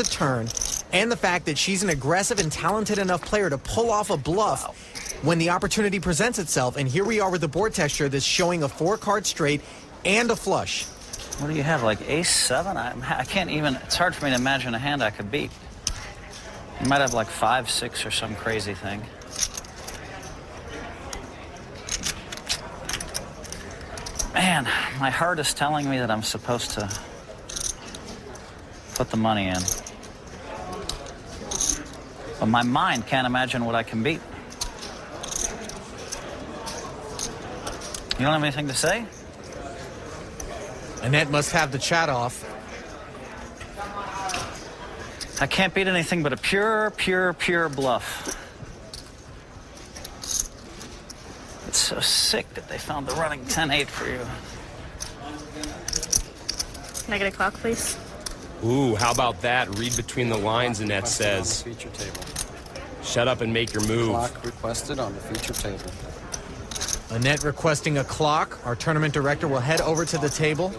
the turn and the fact that she's an aggressive and talented enough player to pull off a bluff when the opportunity presents itself. And here we are with the board texture that's showing a 4-card straight and a flush. What do you have, like ace-7? I can't even, it's hard for me to imagine a hand I could beat. You might have like 5-6 or some crazy thing. Man, my heart is telling me that I'm supposed to put the money in. But my mind can't imagine what I can beat. You don't have anything to say? Annette must have the chat off. I can't beat anything but a pure bluff. It's so sick that they found the running 10-8 for you. Can I get a clock, please? Ooh, how about that? Read between the lines, Annette says. Feature table. Shut up and make your move. Clock requested on the feature table. Annette requesting a clock. Our tournament director will head over to the table.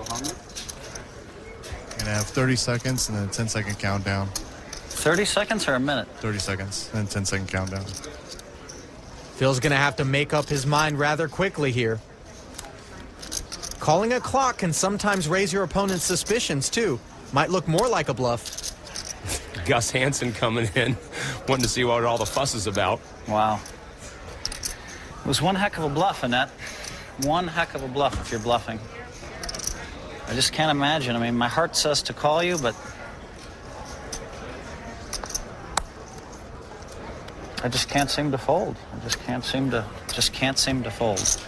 Gonna have 30 seconds and then a 10-second countdown. 30 seconds or a minute? 30 seconds and then 10-second countdown. Phil's gonna have to make up his mind rather quickly here. Calling a clock can sometimes raise your opponent's suspicions too. Might look more like a bluff. Gus Hansen coming in, wanting to see what all the fuss is about. Wow. It was one heck of a bluff, Annette. One heck of a bluff if you're bluffing. I just can't imagine. I mean, my heart says to call you, but I just can't seem to fold. I just can't seem to fold.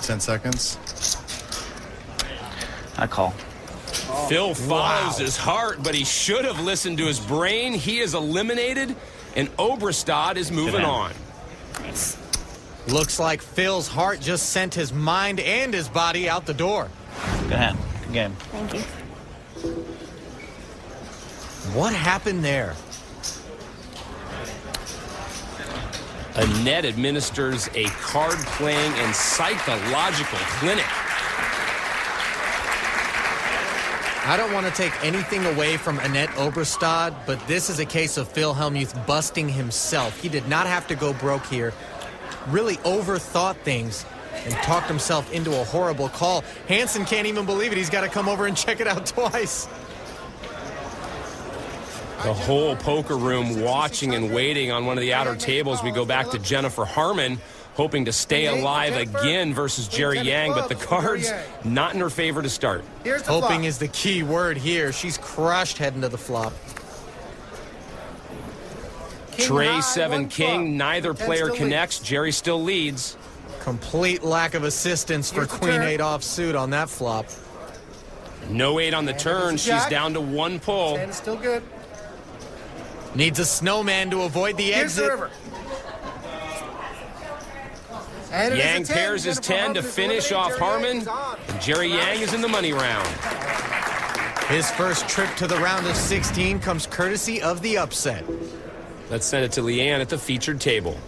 10 seconds. I call. Phil follows his heart, but he should have listened to his brain. He is eliminated, and Obrestad is moving on. Nice. Looks like Phil's heart just sent his mind and his body out the door. Good hand. Good game. Thank you. What happened there? Annette administers a card-playing and psychological clinic. I don't want to take anything away from Annette Obrestad, but this is a case of Phil Hellmuth busting himself. He did not have to go broke here. Really overthought things and talked himself into a horrible call. Hansen can't even believe it. He's got to come over and check it out twice. The whole poker room watching and waiting on one of the outer tables. We go back to Jennifer Harmon, hoping to stay alive again versus Jerry Yang, but the cards not in her favor to start. Hoping is the key word here. She's crushed heading to the flop. Tray 7 king, neither player connects. Jerry still leads. Complete lack of assistance for Queen 8 offsuit on that flop. No 8 on the turn. She's down to 1 pull. 10 is still good. Needs a snowman to avoid the Here's the exit. river. And it is a Yang 10. pairs his Jennifer 10 to Harmon is finish eliminated. off Jerry Harmon. Yang is on. And Jerry Yang is in the money round. His first trip to the round of 16 comes courtesy of the upset. Let's send it to Leanne at the featured table.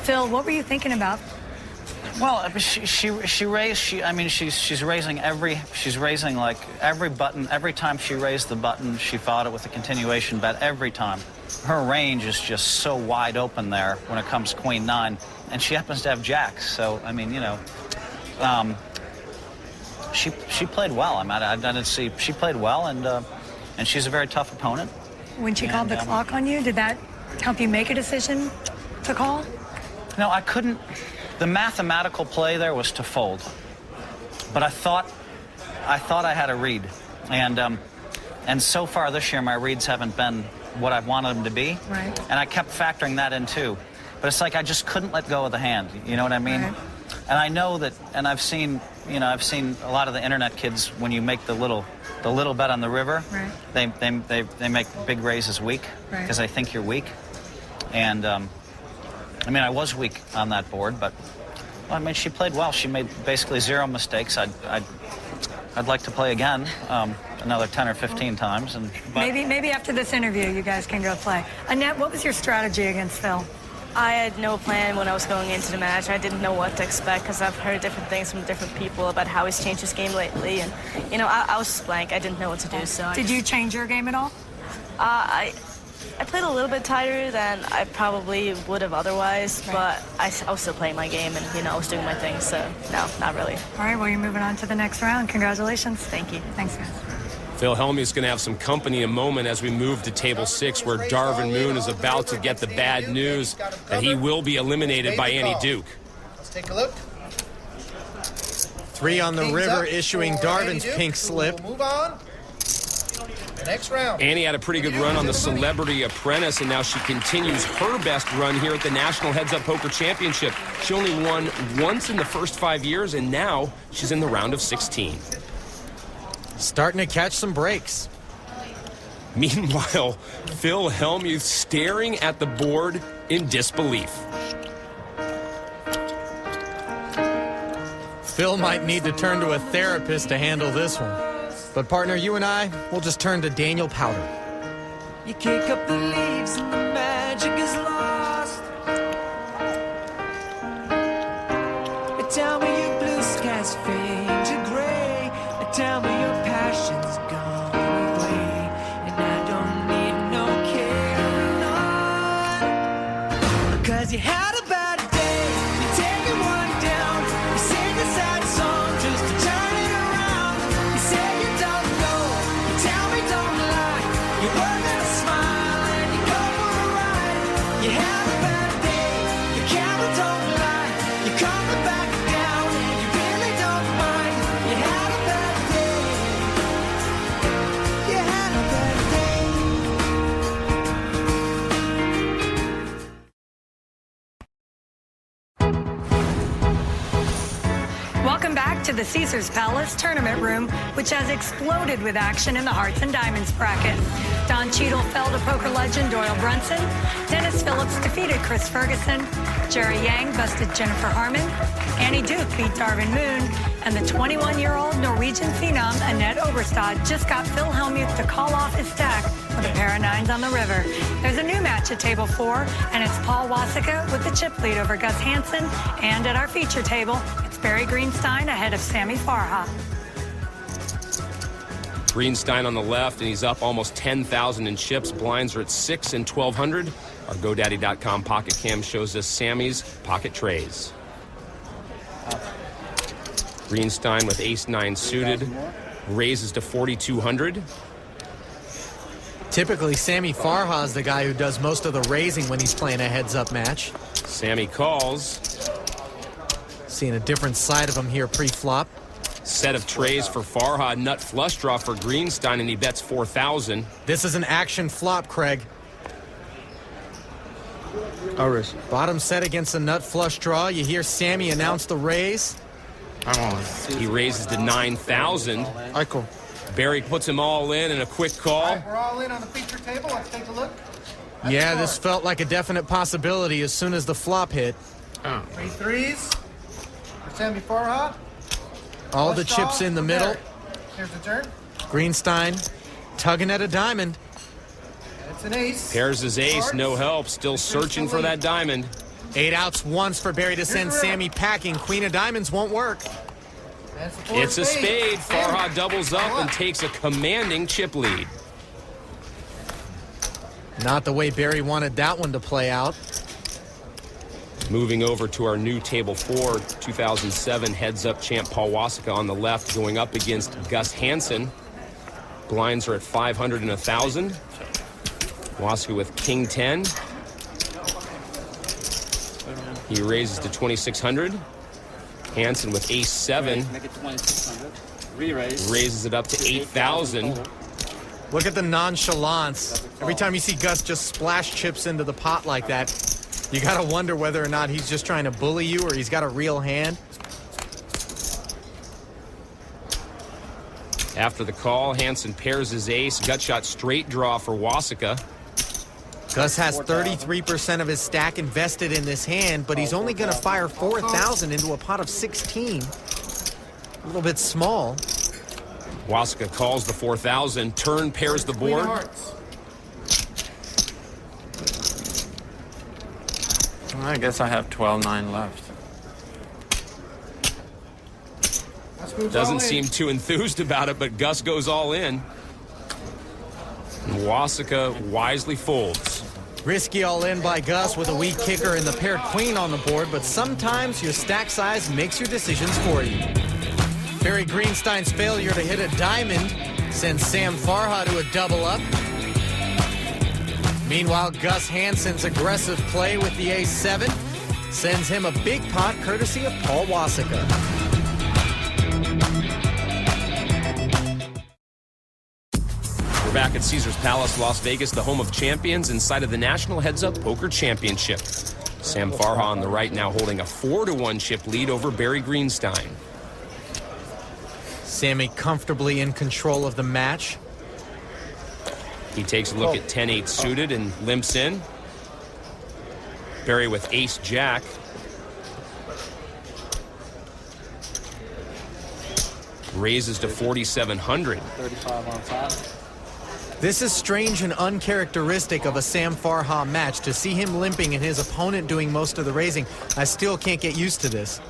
Phil, what were you thinking about? Well, she's raising like every button. Every time she raised the button, she fought it with a continuation bet every time. Her range is just so wide open there when it comes Queen 9, and she happens to have jacks. So, I mean, you know, she played well. I didn't see, she played well, and she's a very tough opponent. When she called the clock on you, did that help you make a decision to call? No, I couldn't. The mathematical play there was to fold, but I thought I had a read, and so far this year my reads haven't been what I wanted them to be, Right. And I kept factoring that in too, but it's like I just couldn't let go of the hand. You know what I mean? Right. And I know that, and I've seen a lot of the internet kids when you make the little bet on the river, Right. they make big raises weak Right. because they think you're weak, and. I mean, I was weak on that board, but well, I mean, she played well. She made basically 0 mistakes. I'd like to play again, another 10 or 15 times. Maybe after this interview, you guys can go play. Annette, what was your strategy against Phil? I had no plan when I was going into the match. I didn't know what to expect because I've heard different things from different people about how he's changed his game lately. And, I was just blank. I didn't know what to do. So Did you change your game at all? I played a little bit tighter than I probably would have otherwise, but I was still playing my game and, I was doing my thing. So, no, not really. All right, well, you're moving on to the next round. Congratulations. Thank you. Thanks, guys. Phil Hellmuth's going to have some company in a moment as we move to table 6, where Darvin Moon is about to get the bad news that he will be eliminated by Annie Duke. Let's take a look. 3 on the river, issuing Darvin's pink slip. We'll move on. Next round. Annie had a pretty good run on the Celebrity Apprentice, and now she continues her best run here at the National Heads Up Poker Championship. She only won once in the first 5 years, and now she's in the round of 16. Starting to catch some breaks. Meanwhile, Phil Hellmuth staring at the board in disbelief. Phil might need to turn to a therapist to handle this one. But partner, you and I, we'll just turn to Daniel Powder. You kick up the leaves and the magic is lost. Tell me your blue skies fade to gray. Tell me your passion's gone away. And I don't need no carrying on. 'Cause you had a bad day. You're taking one down. You sing a sad song just to turn it around. You say you don't know. You tell me don't lie. You work at a smile and you go for a ride. You had a bad day. Your camera don't lie. You're coming back down and you really don't mind. You had a bad day. You had a bad day. Welcome back to the Caesars Palace tournament room, which has exploded with action in the Hearts and Diamonds bracket. Don Cheadle fell to poker legend Doyle Brunson. Dennis Phillips defeated Chris Ferguson. Jerry Yang bested Jennifer Harmon. Annie Duke beat Darvin Moon. And the 21-year-old Norwegian phenom Annette Obrestad just got Phil Hellmuth to call off his stack with a pair of 9s on the river. There's a new match at table 4, and it's Paul Wasika with the chip lead over Gus Hansen. And at our feature table, it's Barry Greenstein ahead of Sammy Farha. Greenstein on the left, and he's up almost 10,000 in chips. Blinds are at 6 and 1,200. Our GoDaddy.com pocket cam shows us Sammy's pocket trays. Greenstein with ace-9 suited, raises to 4,200. Typically, Sammy Farha is the guy who does most of the raising when he's playing a heads-up match. Sammy calls. Seeing a different side of him here pre-flop. Set of trays for Farha, nut flush draw for Greenstein, and he bets 4,000. This is an action flop, Craig. Bottom set against a nut flush draw. You hear Sammy announce the raise. He raises to 9,000. Eichel. Barry puts him all in and a quick call. We're all in on the feature table. Let's take a look. Yeah, this felt like a definite possibility as soon as the flop hit. 3 threes. For Sammy Farha. All the chips in the middle. Here's the turn. Greenstein tugging at a diamond. It's an ace. Pairs his ace, no help. Still searching for that diamond. 8 outs once for Barry to send Sammy packing. Queen of diamonds won't work. It's a spade. Farha doubles up and takes a commanding chip lead. Not the way Barry wanted that one to play out. Moving over to our new table 4, 2007 heads-up champ Paul Wasika on the left, going up against Gus Hansen. Blinds are at 500 and 1,000. Wasika with king 10. He raises to 2,600. Hansen with ace 7. Make it 2,600. Re-raise. Raises it up to 8,000. Look at the nonchalance. Every time you see Gus just splash chips into the pot like that, you gotta wonder whether or not he's just trying to bully you or he's got a real hand. After the call, Hansen pairs his ace. Gut shot straight draw for Wasika. Gus has 33% of his stack invested in this hand, but he's only going to fire 4,000 into a pot of 16. A little bit small. Wasika calls the 4,000. Turn pairs the board. I guess I have 12-9 left. Doesn't seem too enthused about it, but Gus goes all in. And Wasika wisely folds. Risky all in by Gus with a weak kicker and the paired queen on the board, but sometimes your stack size makes your decisions for you. Barry Greenstein's failure to hit a diamond sends Sam Farha to a double up. Meanwhile, Gus Hansen's aggressive play with the ace-7 sends him a big pot courtesy of Paul Wasika. We're back at Caesars Palace, Las Vegas, the home of champions, inside of the National Heads Up Poker Championship. Sam Farha on the right now holding a 4-1 chip lead over Barry Greenstein. Sammy comfortably in control of the match. He takes a look at 10-8 suited and limps in. Barry with ace-jack. Raises to 4,700. 35 on top. This is strange and uncharacteristic of a Sam Farha match. To see him limping and his opponent doing most of the raising, I still can't get used to this.